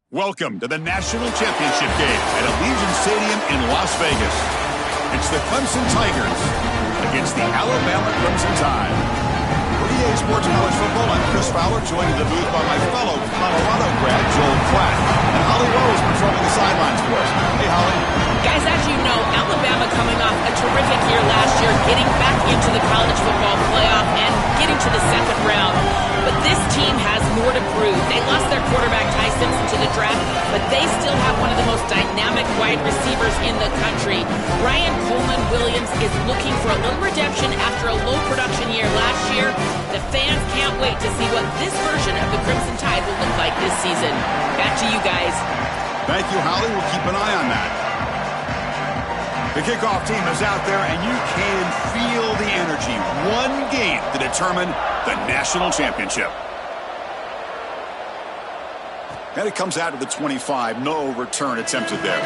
Welcome to the National Championship game at Allegiant Stadium in Las Vegas. It's the Clemson Tigers against the Alabama Crimson Tide. For EA Sports College Football, I'm Chris Fowler, joined in the booth by my fellow Colorado grad, Joel Klatt. And Holly Rowe is patrolling the sidelines for us. Hey, Holly. Guys, as you know, Alabama coming off a terrific year last year, getting back into the college football playoff and getting to the second round. But this team has more to prove. They lost their quarterback, Ty Simpson, to the draft, but they still have one of the most dynamic wide receivers in the country. Brian Coleman-Williams is looking for a little redemption after a low production year last year. The fans can't wait to see what this version of the Crimson Tide will look like this season. Back to you guys. Thank you, Holly. We'll keep an eye on that. The kickoff team is out there, and you can feel the energy. One game to determine the national championship. And it comes out to the 25. No return attempted there.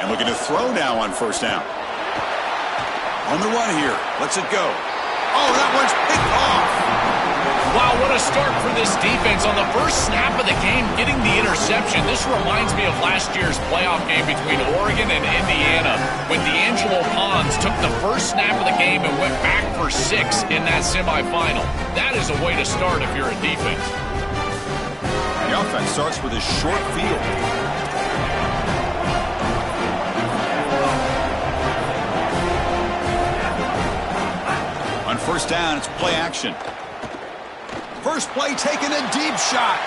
Looking to throw now on first down. On the run here. Lets it go. Oh, that one's picked off. Wow, what a start for this defense. On the first snap of the game, getting the interception. This reminds me of last year's playoff game between Oregon and Indiana when D'Angelo Pons took the first snap of the game and went back for 6 in that semifinal. That is a way to start if you're a defense. The offense starts with a short field. On first down, it's play action. First play taking a deep shot,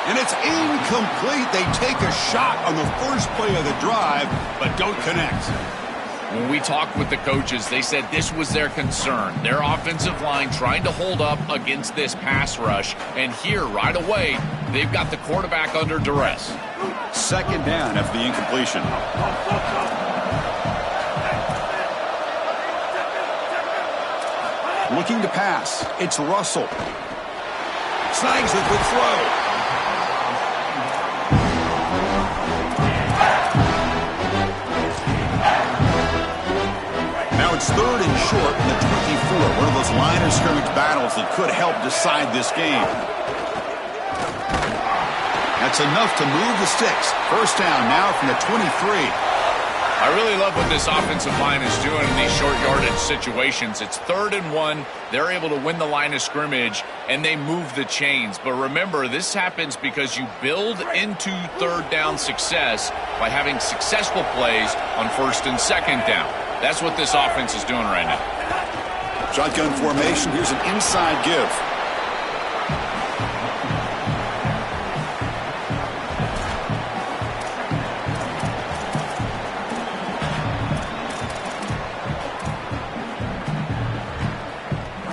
and it's incomplete. They take a shot on the first play of the drive, but don't connect. When we talked with the coaches, they said this was their concern. Their offensive line trying to hold up against this pass rush, and here, right away, they've got the quarterback under duress. Second down after the incompletion. Looking to pass. It's Russell. Snags a good throw. Now it's third and short in the 24. One of those line of scrimmage battles that could help decide this game. That's enough to move the sticks. First down now from the 23. I really love what this offensive line is doing in these short yardage situations. It's 3rd and 1. They're able to win the line of scrimmage, and they move the chains. But remember, this happens because you build into third down success by having successful plays on first and second down. That's what this offense is doing right now. Shotgun formation. Here's an inside give.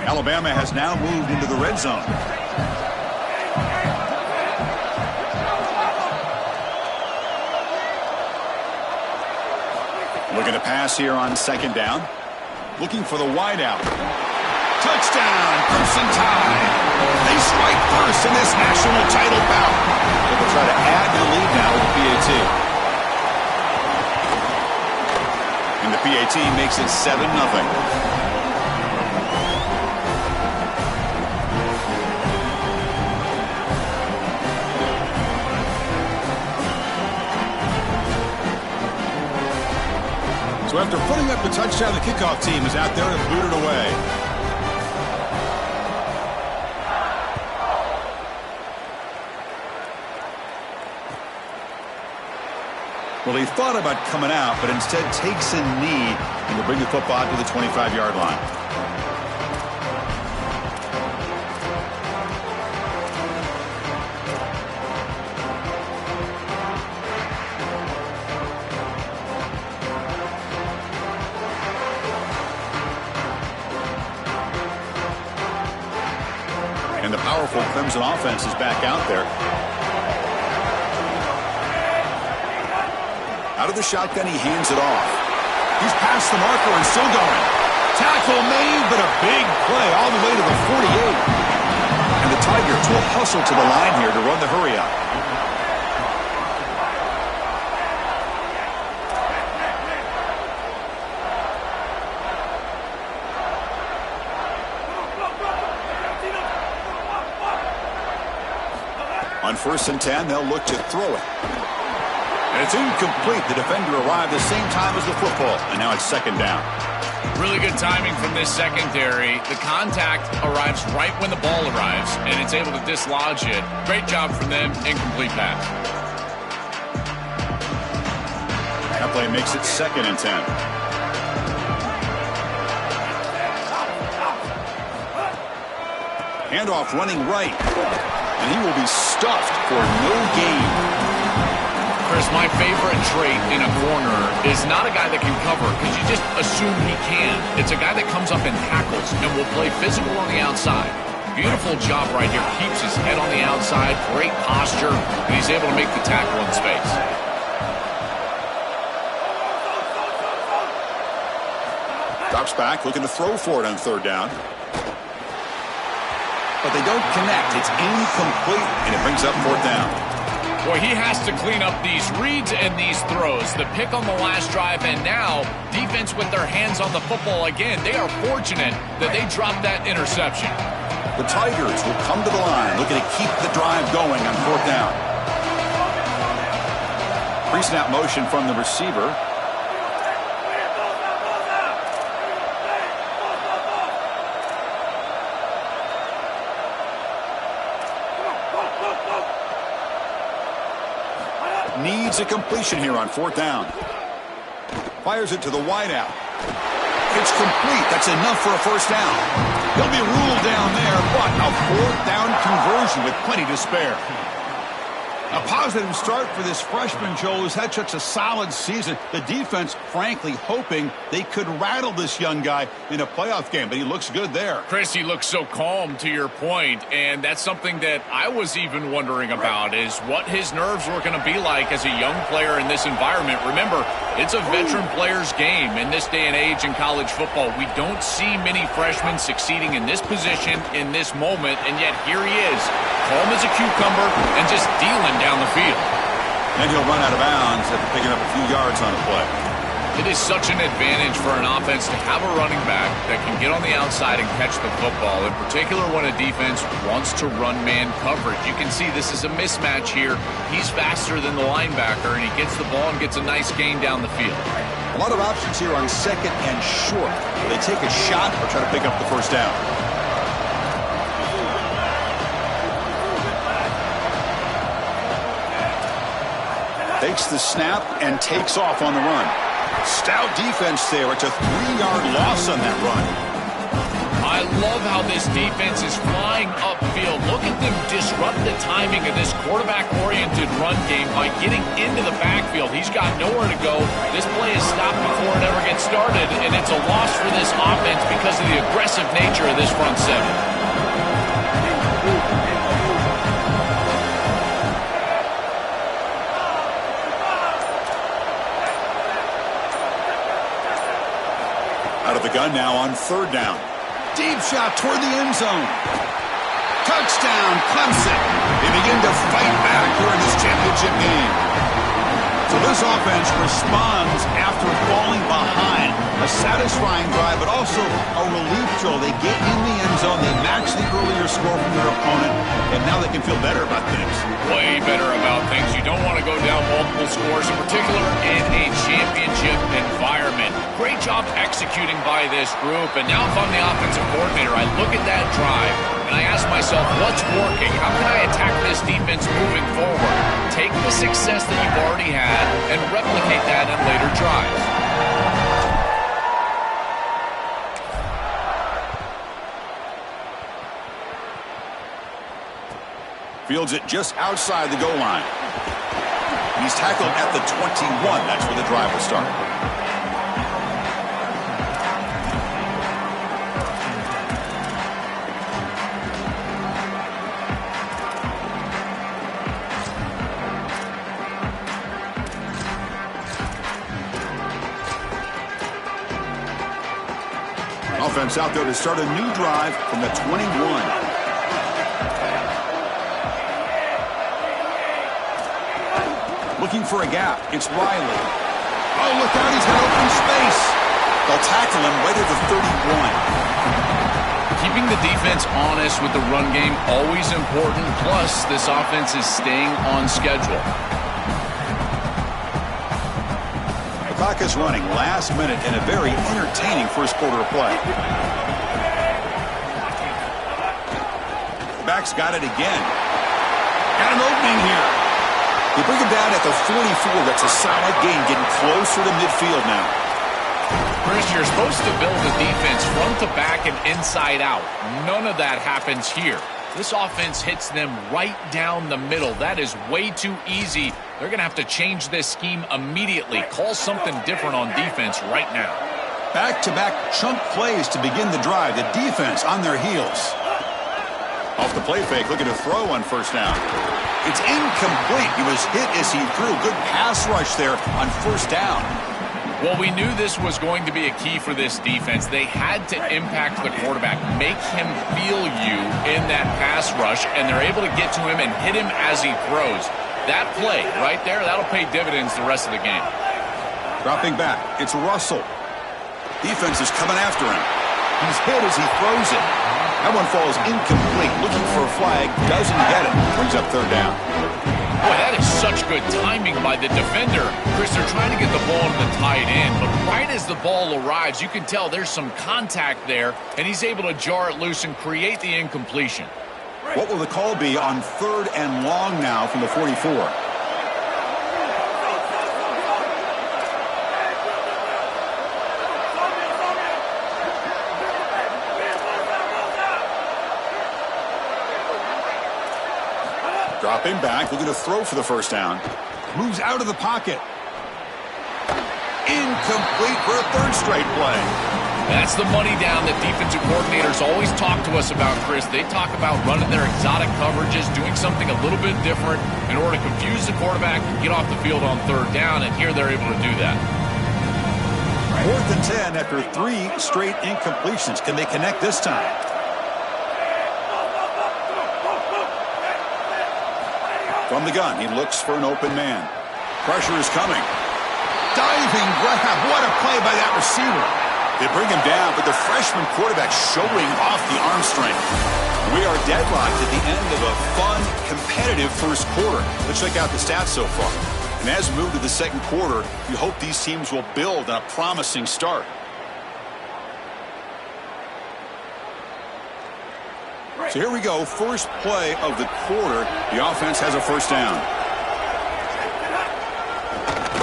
Alabama has now moved into the red zone. Looking to pass here on second down. Looking for the wideout. Touchdown, Crimson Tide. They strike first in this national title bout. They'll try to add to the lead now with the PAT. And the PAT makes it 7-0. So after putting up the touchdown, the kickoff team is out there to boot it away. Well, he thought about coming out, but instead takes a knee and will bring the football to the 25-yard line. And the powerful Crimson offense is back out there. Out of the shotgun, he hands it off. He's past the marker and still going. Tackle made, but a big play all the way to the 48. And the Tigers Tigers will hustle to the line here to run the hurry-up. On 1st and 10, they'll look to throw it. And it's incomplete. The defender arrived the same time as the football, and now it's 2nd down. Really good timing from this secondary. The contact arrives right when the ball arrives, and it's able to dislodge it. Great job from them. Incomplete pass. That play makes it 2nd and 10. Handoff running right. And he will be stuffed for no gain. Chris, my favorite trait in a corner is not a guy that can cover because you just assume he can. It's a guy that comes up and tackles and will play physical on the outside. Beautiful job right here. Keeps his head on the outside. Great posture. And he's able to make the tackle in space. Drops back, looking to throw for it on 3rd down. But they don't connect. It's incomplete, and it brings up 4th down. Boy, he has to clean up these reads and these throws. The pick on the last drive, and now defense with their hands on the football again. They are fortunate that they dropped that interception. The Tigers will come to the line, looking to keep the drive going on 4th down. Pre-snap motion from the receiver. Needs a completion here on 4th down. Fires it to the wideout. It's complete. That's enough for a 1st down. He'll be ruled down there, but a 4th down conversion with plenty to spare. A positive start for this freshman, Joe, who's had such a solid season. The defense, frankly, hoping they could rattle this young guy in a playoff game, but he looks good there. Chris, he looks so calm, to your point, and that's something that I was even wondering about, is what his nerves were going to be like as a young player in this environment. Remember, it's a veteran player's game in this day and age in college football. We don't see many freshmen succeeding in this position, in this moment, and yet here he is, calm as a cucumber and just dealing down the field. And he'll run out of bounds after picking up a few yards on the play. It is such an advantage for an offense to have a running back that can get on the outside and catch the football, in particular when a defense wants to run man coverage. You can see this is a mismatch here. He's faster than the linebacker, and he gets the ball and gets a nice gain down the field. A lot of options here on 2nd and short. Will they take a shot or try to pick up the 1st down? Takes the snap and takes off on the run. Stout defense there. It's a 3-yard loss on that run. I love how this defense is flying upfield. Look at them disrupt the timing of this quarterback-oriented run game by getting into the backfield. He's got nowhere to go. This play is stopped before it ever gets started, and it's a loss for this offense because of the aggressive nature of this front seven. Out of the gun now on 3rd down. Deep shot toward the end zone. Touchdown, Clemson. They begin to fight back here in this championship game. So this offense responds after falling behind. A satisfying drive, but also a relief, Joel. They get in the end zone. They match the earlier score from their opponent, and now they can feel better about things. Way better about things. You don't want to go down multiple scores, in particular in a championship environment. Great job executing by this group, and now if I'm the offensive coordinator, I look at that drive, and I ask myself, what's working? How can I attack this defense moving forward? Take the success that you've already had and replicate that in later drives. Fields it just outside the goal line. And he's tackled at the 21. That's where the drive will start. Offense out there to start a new drive from the 21. Looking for a gap. It's Riley. Oh, look out. He's got open space. They'll tackle him right at the 31. Keeping the defense honest with the run game, always important. Plus, this offense is staying on schedule. The clock is running. Last minute in a very entertaining first quarter of play. Back's got it again. Got an opening here. They bring him down at the 44. That's a solid gain, getting closer to midfield now. Chris, you're supposed to build the defense front to back and inside out. None of that happens here. This offense hits them right down the middle. That is way too easy. They're going to have to change this scheme immediately. Call something different on defense right now. Back-to-back chunk plays to begin the drive. The defense on their heels. Off the play fake, looking to throw on first down. It's incomplete. He was hit as he threw. Good pass rush there on first down. Well, we knew this was going to be a key for this defense. They had to impact the quarterback, make him feel you in that pass rush, and they're able to get to him and hit him as he throws. That play right there, that'll pay dividends the rest of the game. Dropping back, it's Russell. Defense is coming after him. He's hit as he throws it. That one falls incomplete. Looking for a flag, doesn't get it. Brings up third down. Boy, that is such good timing by the defender. Chris, they're trying to get the ball to the tight end, but right as the ball arrives, you can tell there's some contact there, and he's able to jar it loose and create the incompletion. What will the call be on third and long now from the 44? Dropping back, looking to throw for the first down. Moves out of the pocket. Incomplete for a third straight play. That's the money down that defensive coordinators always talk to us about, Chris. They talk about running their exotic coverages, doing something a little bit different in order to confuse the quarterback and get off the field on third down, and here they're able to do that. 4th and 10 after 3 straight incompletions. Can they connect this time? From the gun, he looks for an open man. Pressure is coming. Diving grab. What a play by that receiver. They bring him down, but the freshman quarterback showing off the arm strength. We are deadlocked at the end of a fun, competitive first quarter. Let's check out the stats so far. And as we move to the second quarter, we hope these teams will build on a promising start. So here we go, first play of the quarter. The offense has a first down.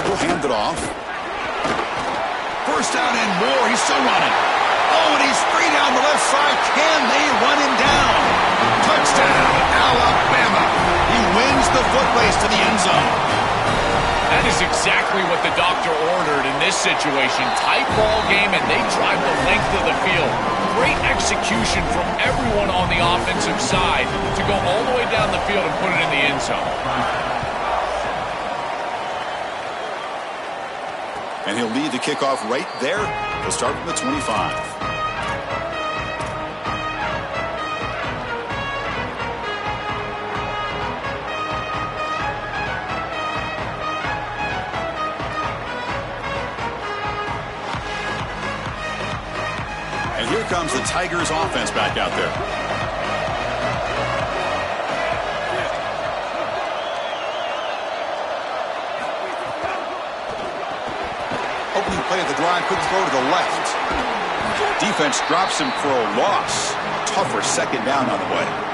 He'll hand it off. First down and more. He's still running. Oh, and he's free down the left side. Can they run him down? Touchdown, Alabama. He wins the foot race to the end zone. That is exactly what the doctor ordered in this situation. Tight ball game, and they drive the length of the field. Great execution from everyone on the offensive side to go all the way down the field and put it in the end zone. And he'll lead the kickoff right there. He'll start from the 25. And here comes the Tigers offense back out there. Opening play of the drive, quick throw to the left. Defense drops him for a loss. Tougher second down on the way.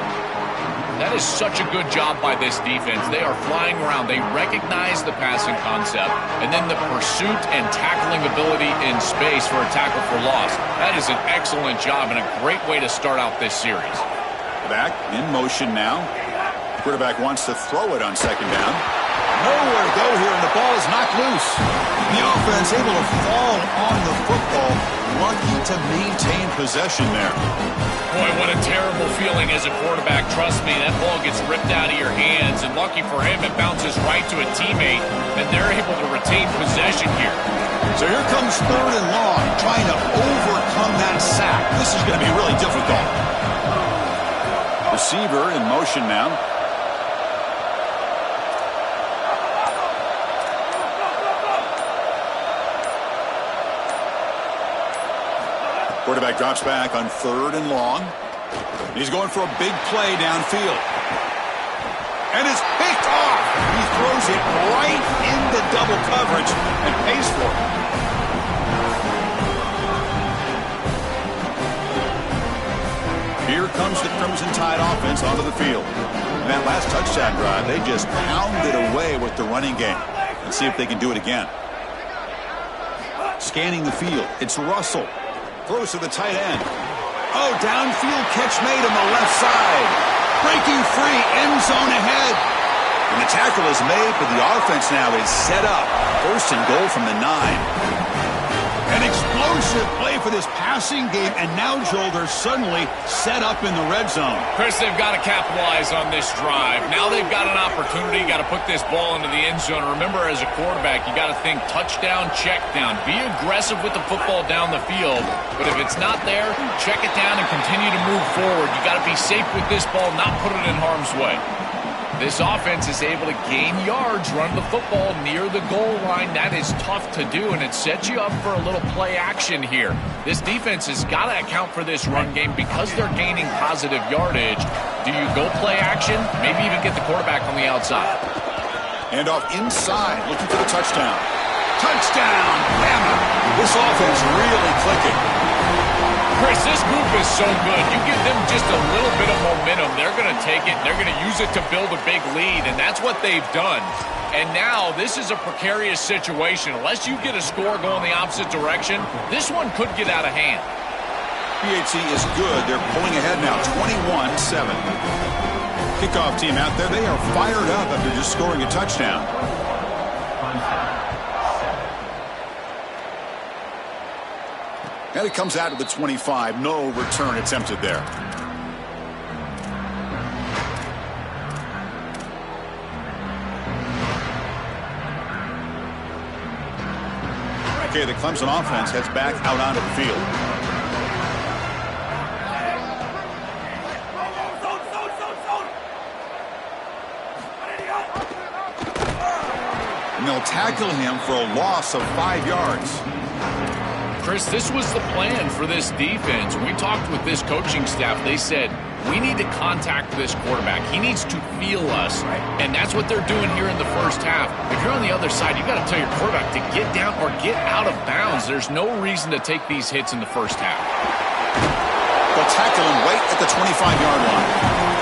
That is such a good job by this defense. They are flying around. They recognize the passing concept, and then the pursuit and tackling ability in space for a tackle for loss. That is an excellent job and a great way to start out this series. Back in motion now. Quarterback wants to throw it on second down. Nowhere to go here, and the ball is knocked loose. The offense able to fall on the football. Lucky to maintain possession there. Boy, what a terrible feeling as a quarterback. Trust me, that ball gets ripped out of your hands, and lucky for him, it bounces right to a teammate, and they're able to retain possession here. So here comes third and long, trying to overcome that sack. This is going to be really difficult. Receiver in motion now. Quarterback drops back on 3rd and long. He's going for a big play downfield. And it's picked off. He throws it right into double coverage and pays for it. Here comes the Crimson Tide offense onto the field. In that last touchdown drive, they just pounded away with the running game. Let's see if they can do it again. Scanning the field, it's Russell. Throws to the tight end. Oh, downfield catch made on the left side. Breaking free, end zone ahead. And the tackle is made, but the offense now is set up. 1st and goal from the 9. An explosive play for this passing game, and now, Joel, they're suddenly set up in the red zone. Chris, they've got to capitalize on this drive. Now they've got an opportunity. Got to put this ball into the end zone. Remember, as a quarterback, you got to think touchdown, check down. Be aggressive with the football down the field. But if it's not there, check it down and continue to move forward. You got to be safe with this ball, not put it in harm's way. This offense is able to gain yards, run the football near the goal line. That is tough to do, and it sets you up for a little play action here. This defense has got to account for this run game because they're gaining positive yardage. Do you go play action? Maybe even get the quarterback on the outside. And off inside, looking for the touchdown. Touchdown, Bama! This offense really clicking. Chris, this group is so good. You give them just a little bit of momentum, they're going to take it, and they're going to use it to build a big lead, and that's what they've done. And now this is a precarious situation. Unless you get a score going the opposite direction, this one could get out of hand. PHC is good. They're pulling ahead now, 21-7. Kickoff team out there. They are fired up after just scoring a touchdown. And it comes out to the 25. No return attempted there. Okay, the Clemson offense heads back out onto the field. And they'll tackle him for a loss of 5 yards. Chris, this was the plan for this defense. When we talked with this coaching staff, they said, we need to contact this quarterback. He needs to feel us. And that's what they're doing here in the first half. If you're on the other side, you got to tell your quarterback to get down or get out of bounds. There's no reason to take these hits in the first half. They'll tackle him right at the 25-yard line.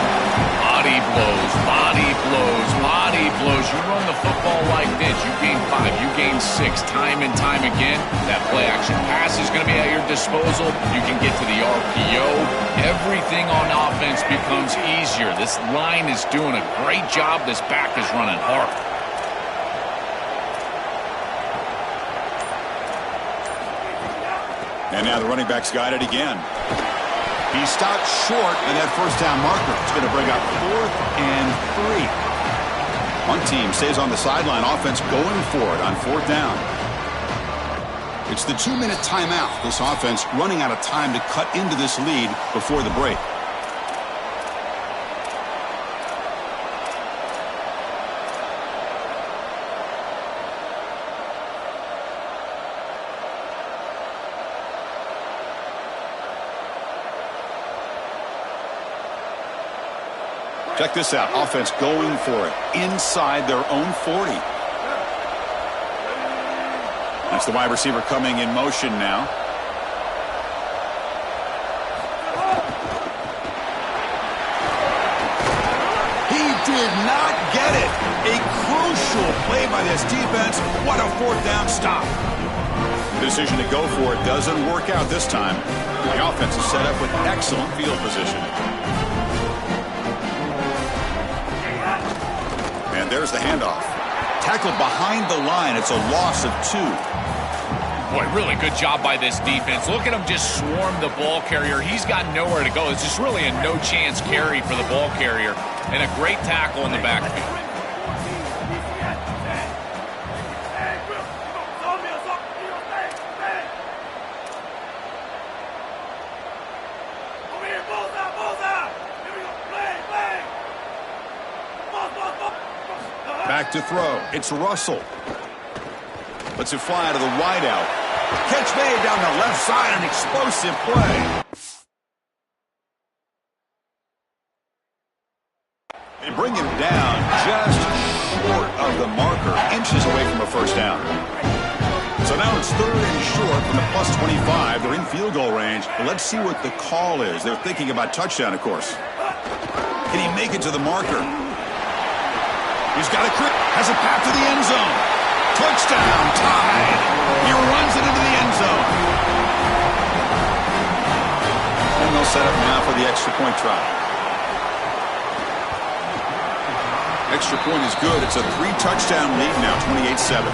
Body blows, body blows, body blows. You run the football like this, you gain 5, you gain 6, time and time again. That play-action pass is going to be at your disposal. You can get to the RPO. Everything on offense becomes easier. This line is doing a great job. This back is running hard. And now the running back's got it again. He stopped short of that first down marker. It's going to bring up 4th and 3. One team stays on the sideline. Offense going for it on 4th down. It's the 2-minute timeout. This offense running out of time to cut into this lead before the break. Check this out. Offense going for it inside their own 40. That's the wide receiver coming in motion now. He did not get it. A crucial play by this defense. What a 4th down stop. The decision to go for it doesn't work out this time. The offense is set up with excellent field position. And there's the handoff. Tackled behind the line. It's a loss of 2. Boy, really good job by this defense. Look at him just swarm the ball carrier. He's got nowhere to go. It's just really a no-chance carry for the ball carrier. And a great tackle in the backfield. Back to throw. It's Russell. Lets it fly to the wideout. Catch made down the left side, an explosive play. They bring him down just short of the marker, inches away from a first down. So now it's 3rd and short from the +25. They're in field goal range. But let's see what the call is. They're thinking about touchdown, of course. Can he make it to the marker? He's got a grip. Has a path to the end zone. Touchdown, tied. He runs it into the end zone. And they'll set up now for the extra point try. Extra point is good. It's a 3-touchdown lead now, 28-7.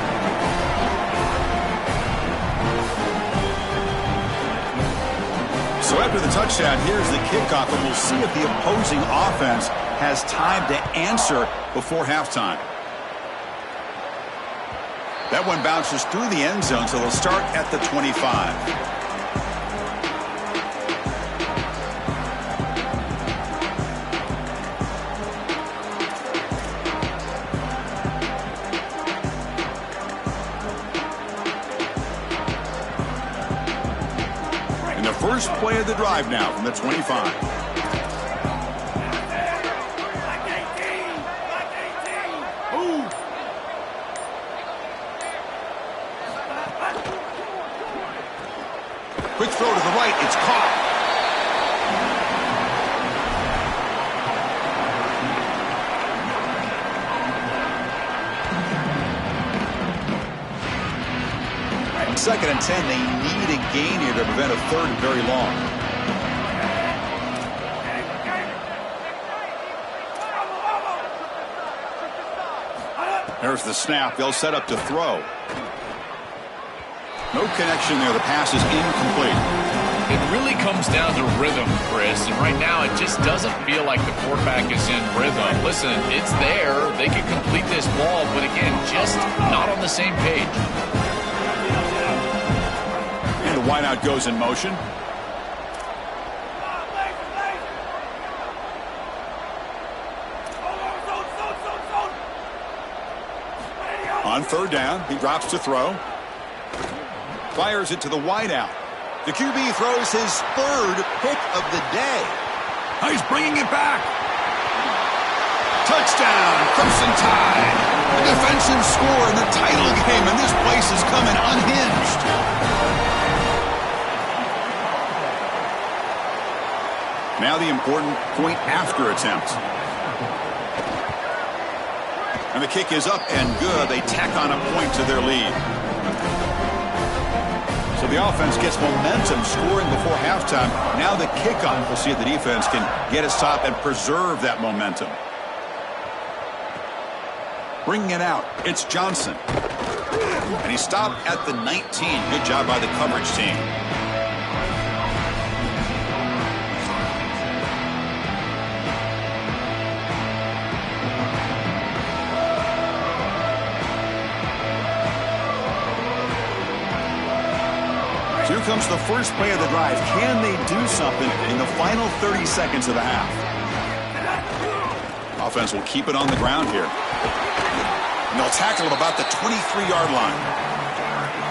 So after the touchdown, here's the kickoff, and we'll see if the opposing offense has time to answer before halftime. That one bounces through the end zone, so they'll start at the 25. First play of the drive now from the 25. Quick throw to the right. It's caught. Second and 10, they need a gain here to prevent a third and very long. There's the snap. They'll set up to throw. No connection there. The pass is incomplete. It really comes down to rhythm, Chris, and right now it just doesn't feel like the quarterback is in rhythm. Listen, it's there. They can complete this ball, but again, just not on the same page. And the wideout goes in motion. On third down, he drops to throw. Fires it to the wideout. The QB throws his third pick of the day. He's bringing it back. Touchdown, Crimson Tide. The defensive score in the title game, and this place is coming unhinged. Now the important point after attempt. And the kick is up and good. They tack on a point to their lead. So the offense gets momentum scoring before halftime. Now the kickoff. We'll see if the defense can get a stop and preserve that momentum. Bringing it out, it's Johnson. And he stopped at the 19. Good job by the coverage team. So here comes the first play of the drive. Can they do something in the final 30 seconds of the half? Offense will keep it on the ground here. And they'll tackle it about the 23-yard line.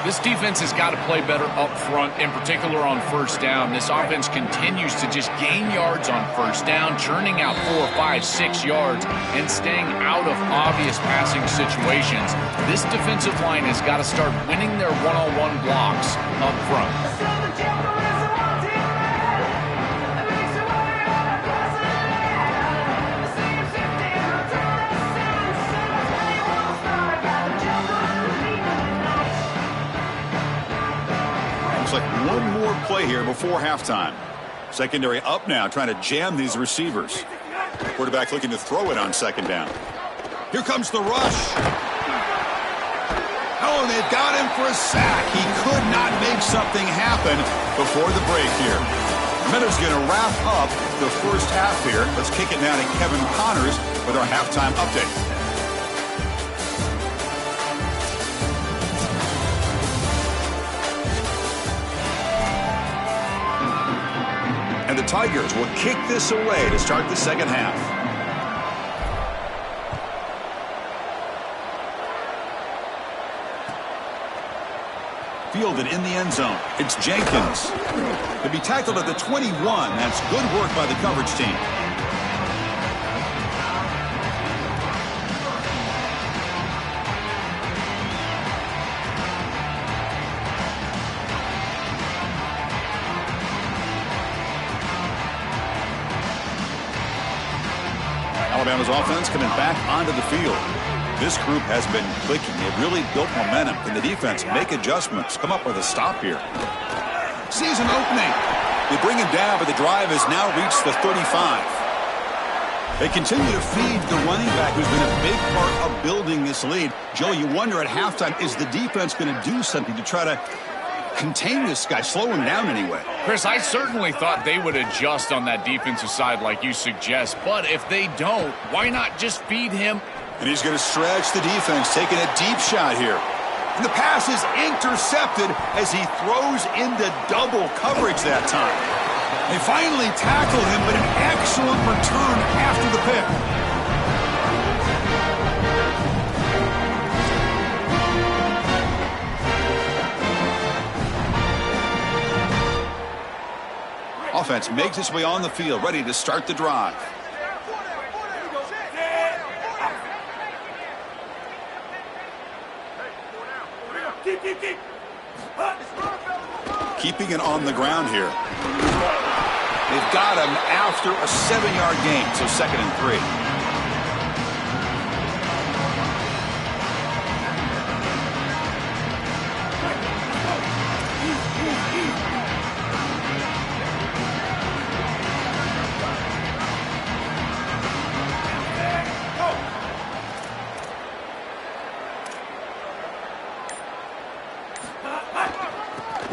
This defense has got to play better up front, in particular on first down. This offense continues to just gain yards on first down, churning out 4, 5, 6 yards, and staying out of obvious passing situations. This defensive line has got to start winning their one-on-one blocks up front. Like one more play here before halftime. Secondary up now, trying to jam these receivers. Quarterback looking to throw it on second down. Here comes the rush. Oh, they've got him for a sack. He could not make something happen before the break here. Meadows going to wrap up the first half here. Let's kick it now to Kevin Connors with our halftime update. And the Tigers will kick this away to start the second half. fielded in the end zone. It's Jenkins. To be tackled at the 21. That's good work by the coverage team. Alabama's offense coming back onto the field. This group has been clicking. They've really built momentum. Can the defense make adjustments? Come up with a stop here. Season opening. They bring him down, but the drive has now reached the 35. They continue to feed the running back, who's been a big part of building this lead. Joe, you wonder at halftime, is the defense going to do something to try to contain this guy, slow him down anyway? Chris, I certainly thought they would adjust on that defensive side like you suggest, but if they don't, why not just feed him? And he's going to stretch the defense, taking a deep shot here. And the pass is intercepted as he throws into double coverage that time. They finally tackle him, but an excellent return after the pick. Offense makes its way on the field, ready to start the drive. Keeping it on the ground here. They've got him after a 7-yard gain, so 2nd and 3.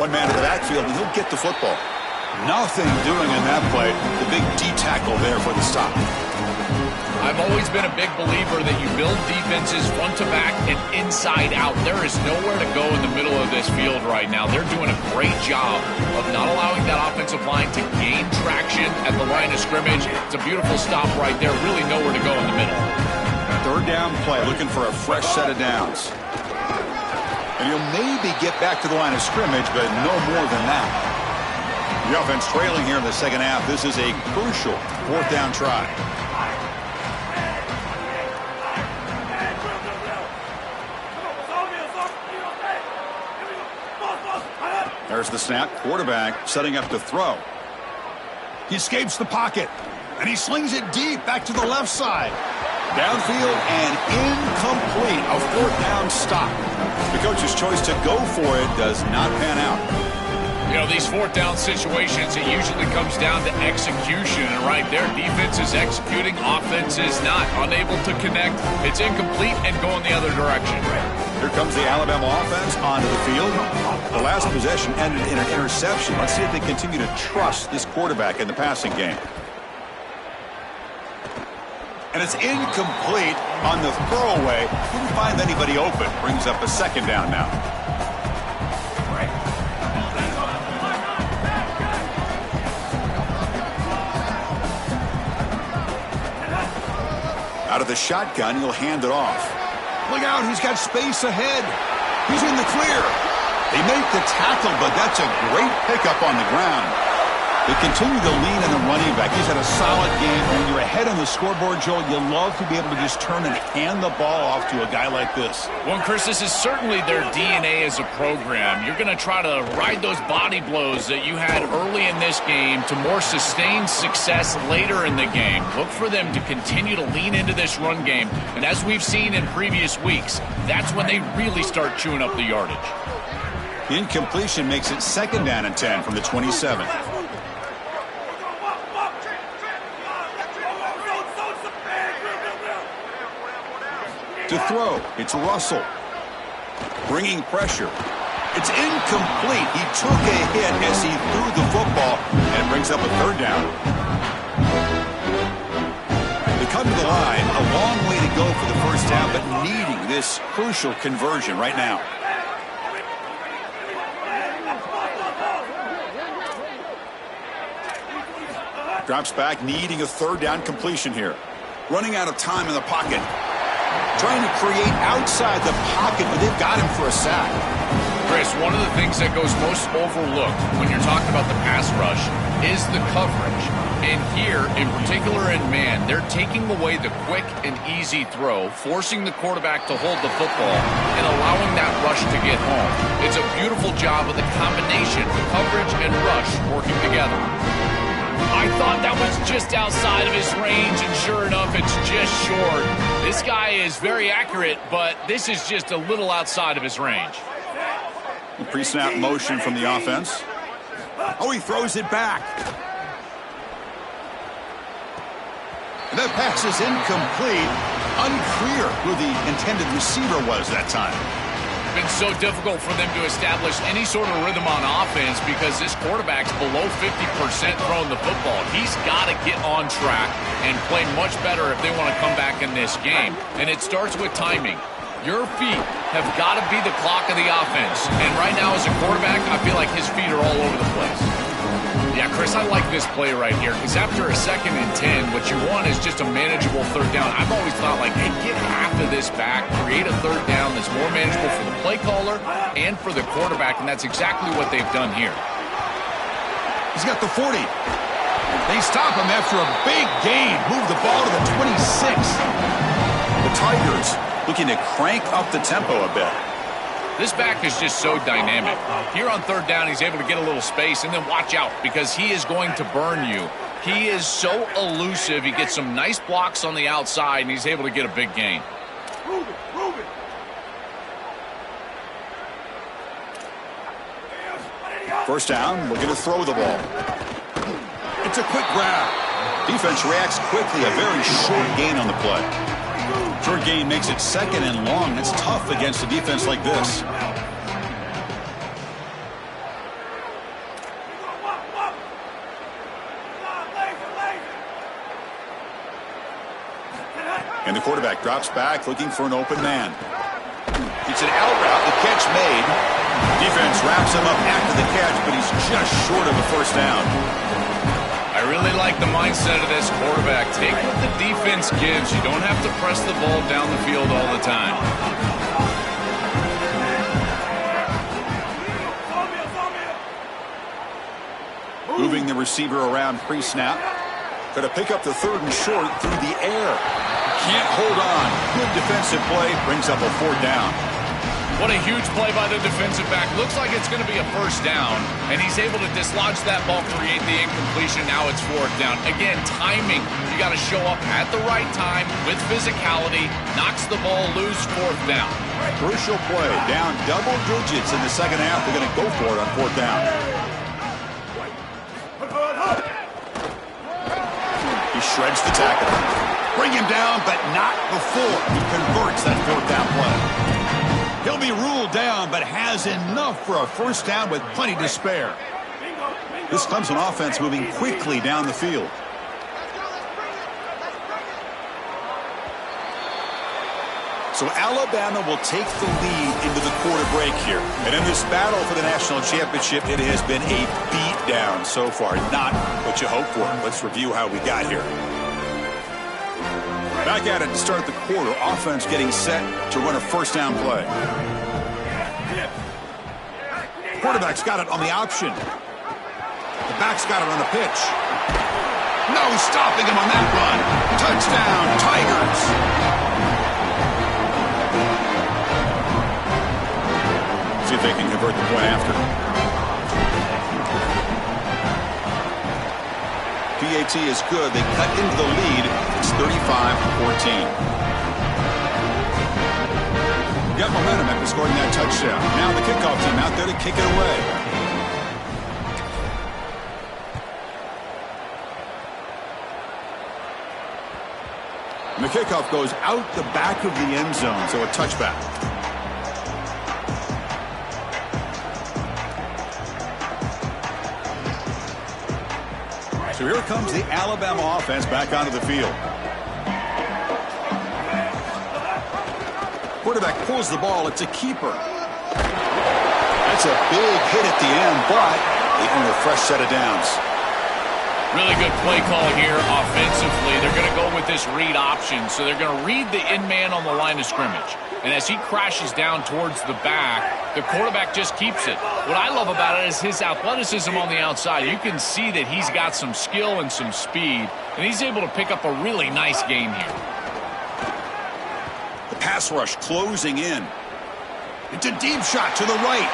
One man to the backfield, and he'll get the football. Nothing doing in that play. The big D-tackle there for the stop. I've always been a big believer that you build defenses front to back and inside out. There is nowhere to go in the middle of this field right now. They're doing a great job of not allowing that offensive line to gain traction at the line of scrimmage. It's a beautiful stop right there. Really nowhere to go in the middle. 3rd down play, looking for a fresh set of downs. And he'll maybe get back to the line of scrimmage, but no more than that. The offense trailing here in the second half. This is a crucial 4th down try. There's the snap. Quarterback setting up to throw. He escapes the pocket, and he slings it deep back to the left side. Downfield and incomplete. A 4th down stop. The coach's choice to go for it does not pan out. You know, these 4th down situations, it usually comes down to execution. And right there, defense is executing, offense is not. Unable to connect. It's incomplete and going the other direction. Here comes the Alabama offense onto the field. The last possession ended in an interception. Let's see if they continue to trust this quarterback in the passing game. And it's incomplete on the throwaway. Couldn't find anybody open. Brings up a 2nd down now. Out of the shotgun, he'll hand it off. Look out, he's got space ahead. He's in the clear. They make the tackle, but that's a great pickup on the ground. They continue to lean on the running back. He's had a solid game. When you're ahead on the scoreboard, Joel, you love to be able to just turn and hand the ball off to a guy like this. Well, Chris, this is certainly their DNA as a program. You're going to try to ride those body blows that you had early in this game to more sustained success later in the game. Look for them to continue to lean into this run game. And as we've seen in previous weeks, that's when they really start chewing up the yardage. Incompletion makes it 2nd down and 10 from the 27. To throw, it's Russell. Bringing pressure. It's incomplete. He took a hit as he threw the football, and it brings up a 3rd down. They come to the line, a long way to go for the 1st down, but needing this crucial conversion right now. Drops back, needing a 3rd down completion here. Running out of time in the pocket. Trying to create outside the pocket, but they've got him for a sack. Chris, one of the things that goes most overlooked when you're talking about the pass rush is the coverage. And here, in particular in man, they're taking away the quick and easy throw, forcing the quarterback to hold the football, and allowing that rush to get home. It's a beautiful job of the combination, coverage and rush working together. I thought that was just outside of his range, and sure enough, it's just short. This guy is very accurate, but this is just a little outside of his range. Pre-snap motion from the offense. Oh, he throws it back. And that pass is incomplete. Unclear who the intended receiver was that time. Been so difficult for them to establish any sort of rhythm on offense because this quarterback's below 50% throwing the football. He's got to get on track and play much better if they want to come back in this game. And it starts with timing. Your feet have got to be the clock of the offense. And right now as a quarterback, I feel like his feet are all over the place. Yeah, Chris, I like this play right here because after a 2nd and 10, what you want is just a manageable 3rd down. I've always thought, like, hey, get half of this back, create a 3rd down that's more manageable for the play caller and for the quarterback, and that's exactly what they've done here. He's got the 40. They stop him after a big gain. Move the ball to the 26. The Tigers looking to crank up the tempo a bit. This back is just so dynamic. Here on 3rd down, he's able to get a little space, and then watch out because he is going to burn you. He is so elusive. He gets some nice blocks on the outside, and he's able to get a big gain. First down, we're going to throw the ball. It's a quick grab. Defense reacts quickly, a very short gain on the play. Short gain makes it 2nd and long. That's tough against a defense like this. And the quarterback drops back looking for an open man. It's an out route. The catch made. Defense wraps him up after the catch, but he's just short of a 1st down. I really like the mindset of this quarterback. Take what the defense gives. You don't have to press the ball down the field all the time. Moving the receiver around pre-snap. Going to pick up the 3rd and short through the air. Can't hold on. Good defensive play. Brings up a 4th down. What a huge play by the defensive back. Looks like it's going to be a 1st down, and he's able to dislodge that ball, create the incompletion. Now it's 4th down. Again, timing. You got to show up at the right time with physicality. Knocks the ball loose, 4th down. Crucial play. Down double digits in the 2nd half. They're going to go for it on 4th down. He shreds the tackle. Bring him down, but not before he converts that 4th down play. He'll be ruled down, but has enough for a 1st down with plenty to spare. This Clemson offense moving quickly down the field. So Alabama will take the lead into the quarter break here. And in this battle for the national championship, it has been a beatdown so far. Not what you hope for. Let's review how we got here. Back at it to start the quarter. Offense getting set to run a 1st down play. Quarterback's got it on the option. The back's got it on the pitch. No stopping him on that run. Touchdown, Tigers. See if they can convert the point after. PAT is good. They cut into the lead. It's 35-14. Got momentum after scoring that touchdown. Now the kickoff team out there to kick it away. And the kickoff goes out the back of the end zone, so a touchback. So here comes the Alabama offense back onto the field. Quarterback pulls the ball. It's a keeper. That's a big hit at the end, but they earn a fresh set of downs. Really good play call here offensively. They're going to go with this read option, so they're going to read the in man on the line of scrimmage. And as he crashes down towards the back, the quarterback just keeps it. What I love about it is his athleticism on the outside. You can see that he's got some skill and some speed, and he's able to pick up a really nice gain here. The pass rush closing in. It's a deep shot to the right.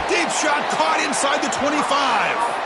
Deep shot caught inside the 25.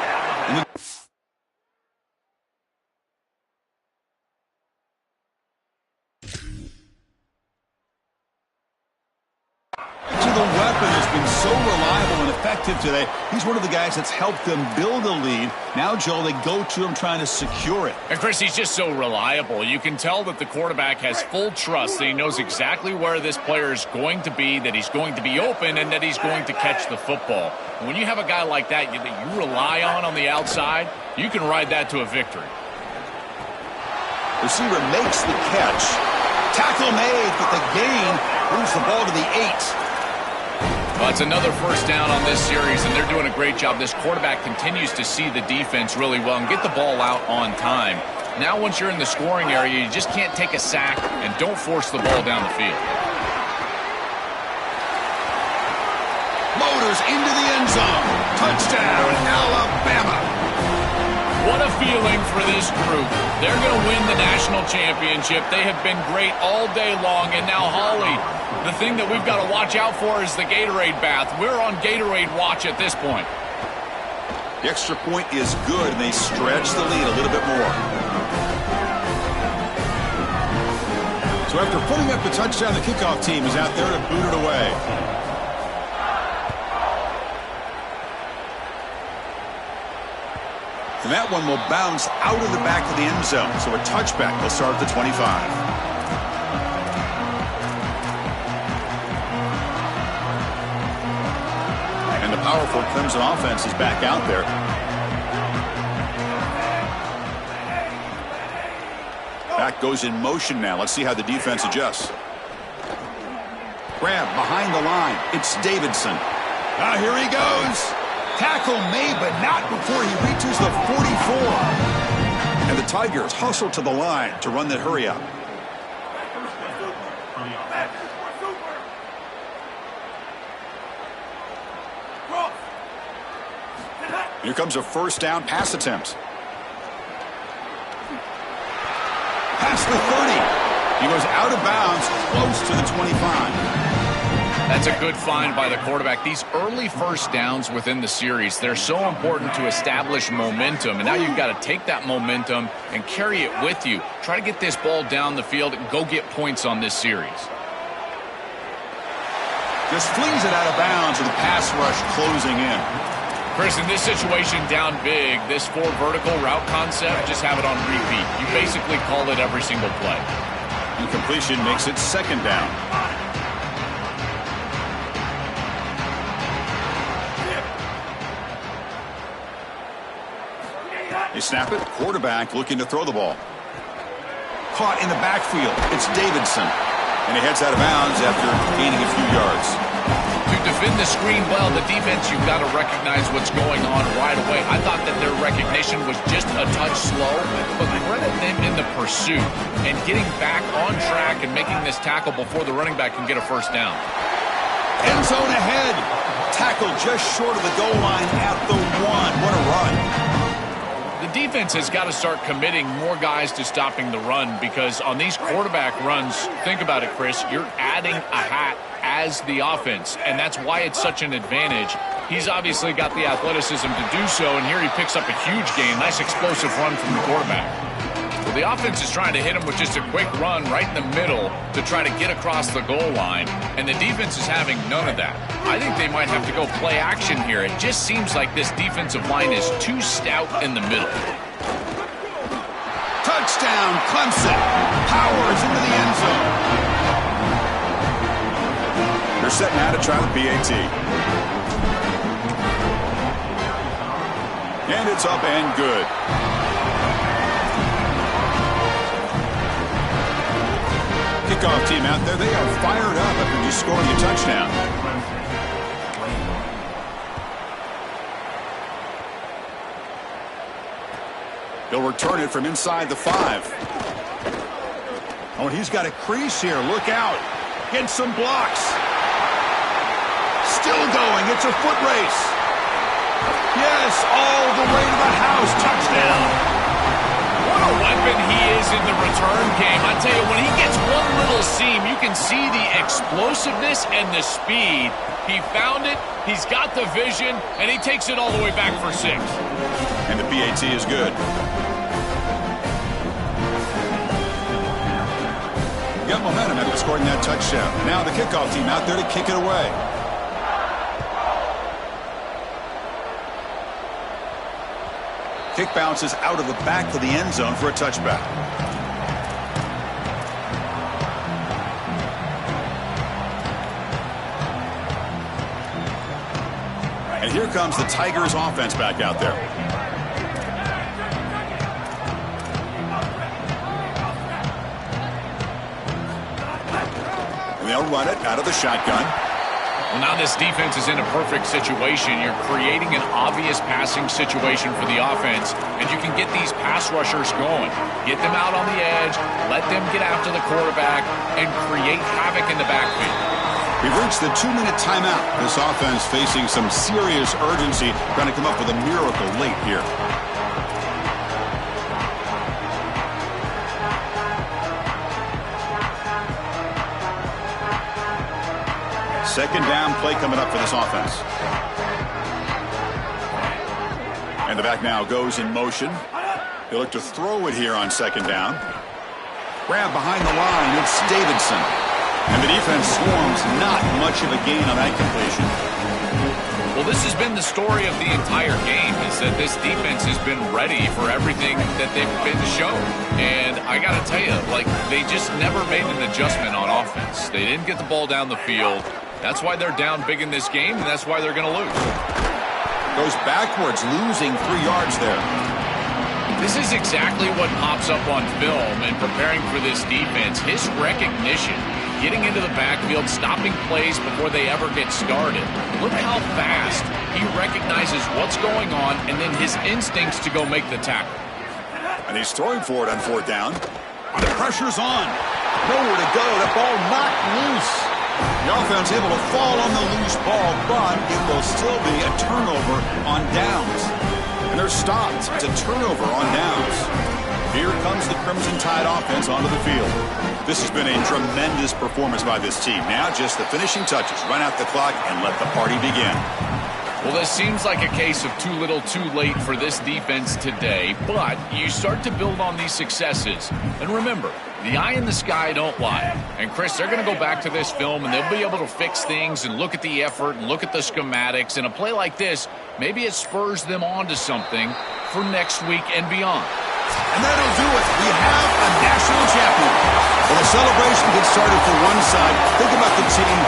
The weapon has been so reliable and effective today. He's one of the guys that's helped them build a lead. Now, Joel, they go to him trying to secure it. And, Chris, he's just so reliable. You can tell that the quarterback has full trust, that he knows exactly where this player is going to be, that he's going to be open, and that he's going to catch the football. And when you have a guy like that you rely on the outside, you can ride that to a victory. Receiver makes the catch. Tackle made, but the gain moves the ball to the 8. Well, it's another first down on this series, and they're doing a great job. This quarterback continues to see the defense really well and get the ball out on time. Now, once you're in the scoring area, you just can't take a sack and don't force the ball down the field. Motors into the end zone. Touchdown, Alabama. What a feeling for this group. They're going to win the national championship. They have been great all day long. And now, Holly, the thing that we've got to watch out for is the Gatorade bath. We're on Gatorade watch at this point. The extra point is good, and they stretch the lead a little bit more. So after putting up the touchdown, the kickoff team is out there to boot it away. And that one will bounce out of the back of the end zone. So a touchback will start at the 25. And the powerful Clemson offense is back out there. Back goes in motion now. Let's see how the defense adjusts. Grab behind the line. It's Davidson. Now here he goes. Tackle made, but not before he reaches the 44. And the Tigers hustle to the line to run the hurry up. Here comes a first down pass attempt. Past the 30. He goes out of bounds, close to the 25. That's a good find by the quarterback. These early first downs within the series, they're so important to establish momentum. And now you've got to take that momentum and carry it with you. Try to get this ball down the field and go get points on this series. Just flings it out of bounds with the pass rush closing in. Chris, in this situation down big, this 4 vertical route concept, just have it on repeat. You basically call it every single play. Incompletion makes it second down. They snap it. Quarterback looking to throw the ball. Caught in the backfield. It's Davidson. And he heads out of bounds after gaining a few yards. To defend the screen well, the defense, you've got to recognize what's going on right away. I thought that their recognition was just a touch slow, but credit them in the pursuit and getting back on track and making this tackle before the running back can get a first down. End zone ahead. Tackle just short of the goal line at the 1. What a run. The defense has got to start committing more guys to stopping the run, because on these quarterback runs, think about it, Chris, you're adding a hat as the offense, and that's why it's such an advantage. He's obviously got the athleticism to do so, and here he picks up a huge gain. Nice explosive run from the quarterback. Well, the offense is trying to hit him with just a quick run right in the middle to try to get across the goal line, and the defense is having none of that. I think they might have to go play action here. It just seems like this defensive line is too stout in the middle. Touchdown, Clemson. Powers into the end zone. They're setting out to try the PAT. And it's up and good. Kickoff team out there, they are fired up after just scoring a touchdown. He'll return it from inside the 5. Oh, and he's got a crease here. Look out. Get some blocks. Still going. It's a foot race. Yes, all the way to the house. Touchdown. What a weapon he is in the return game. I tell you, when he gets one little seam, you can see the explosiveness and the speed. He found it, he's got the vision, and he takes it all the way back for 6. And the PAT is good. Got momentum after scoring that touchdown. Now the kickoff team out there to kick it away. Kick bounces out of the back to the end zone for a touchback. And here comes the Tigers offense back out there. And they'll run it out of the shotgun. Well, now this defense is in a perfect situation. You're creating an obvious passing situation for the offense, and you can get these pass rushers going. Get them out on the edge, let them get after the quarterback, and create havoc in the backfield. We've reached the 2-minute timeout. This offense facing some serious urgency, trying to come up with a miracle late here. Second down play coming up for this offense. And the back now goes in motion. He'll look to throw it here on second down. Grab behind the line. It's Davidson. And the defense swarms. Not much of a gain on that completion. Well, this has been the story of the entire game, is that this defense has been ready for everything that they've been shown. And I got to tell you, like, they just never made an adjustment on offense. They didn't get the ball down the field. That's why they're down big in this game, and that's why they're going to lose. Goes backwards, losing 3 yards there. This is exactly what pops up on film in preparing for this defense. His recognition, getting into the backfield, stopping plays before they ever get started. Look how fast he recognizes what's going on, and then his instincts to go make the tackle. And he's throwing for it on 4th down. The pressure's on. Nowhere to go. That ball knocked loose. The offense able to fall on the loose ball, but it will still be a turnover on downs. And they're stopped. It's a turnover on downs. Here comes the Crimson Tide offense onto the field. This has been a tremendous performance by this team. Now just the finishing touches. Run out the clock and let the party begin. Well, this seems like a case of too little too late for this defense today, but you start to build on these successes. And remember, the eye in the sky don't lie. And, Chris, they're going to go back to this film, and they'll be able to fix things and look at the effort and look at the schematics. And a play like this, maybe it spurs them on to something for next week and beyond. And that'll do it. We have a national champion. Well, the celebration gets started for one side. Think about the team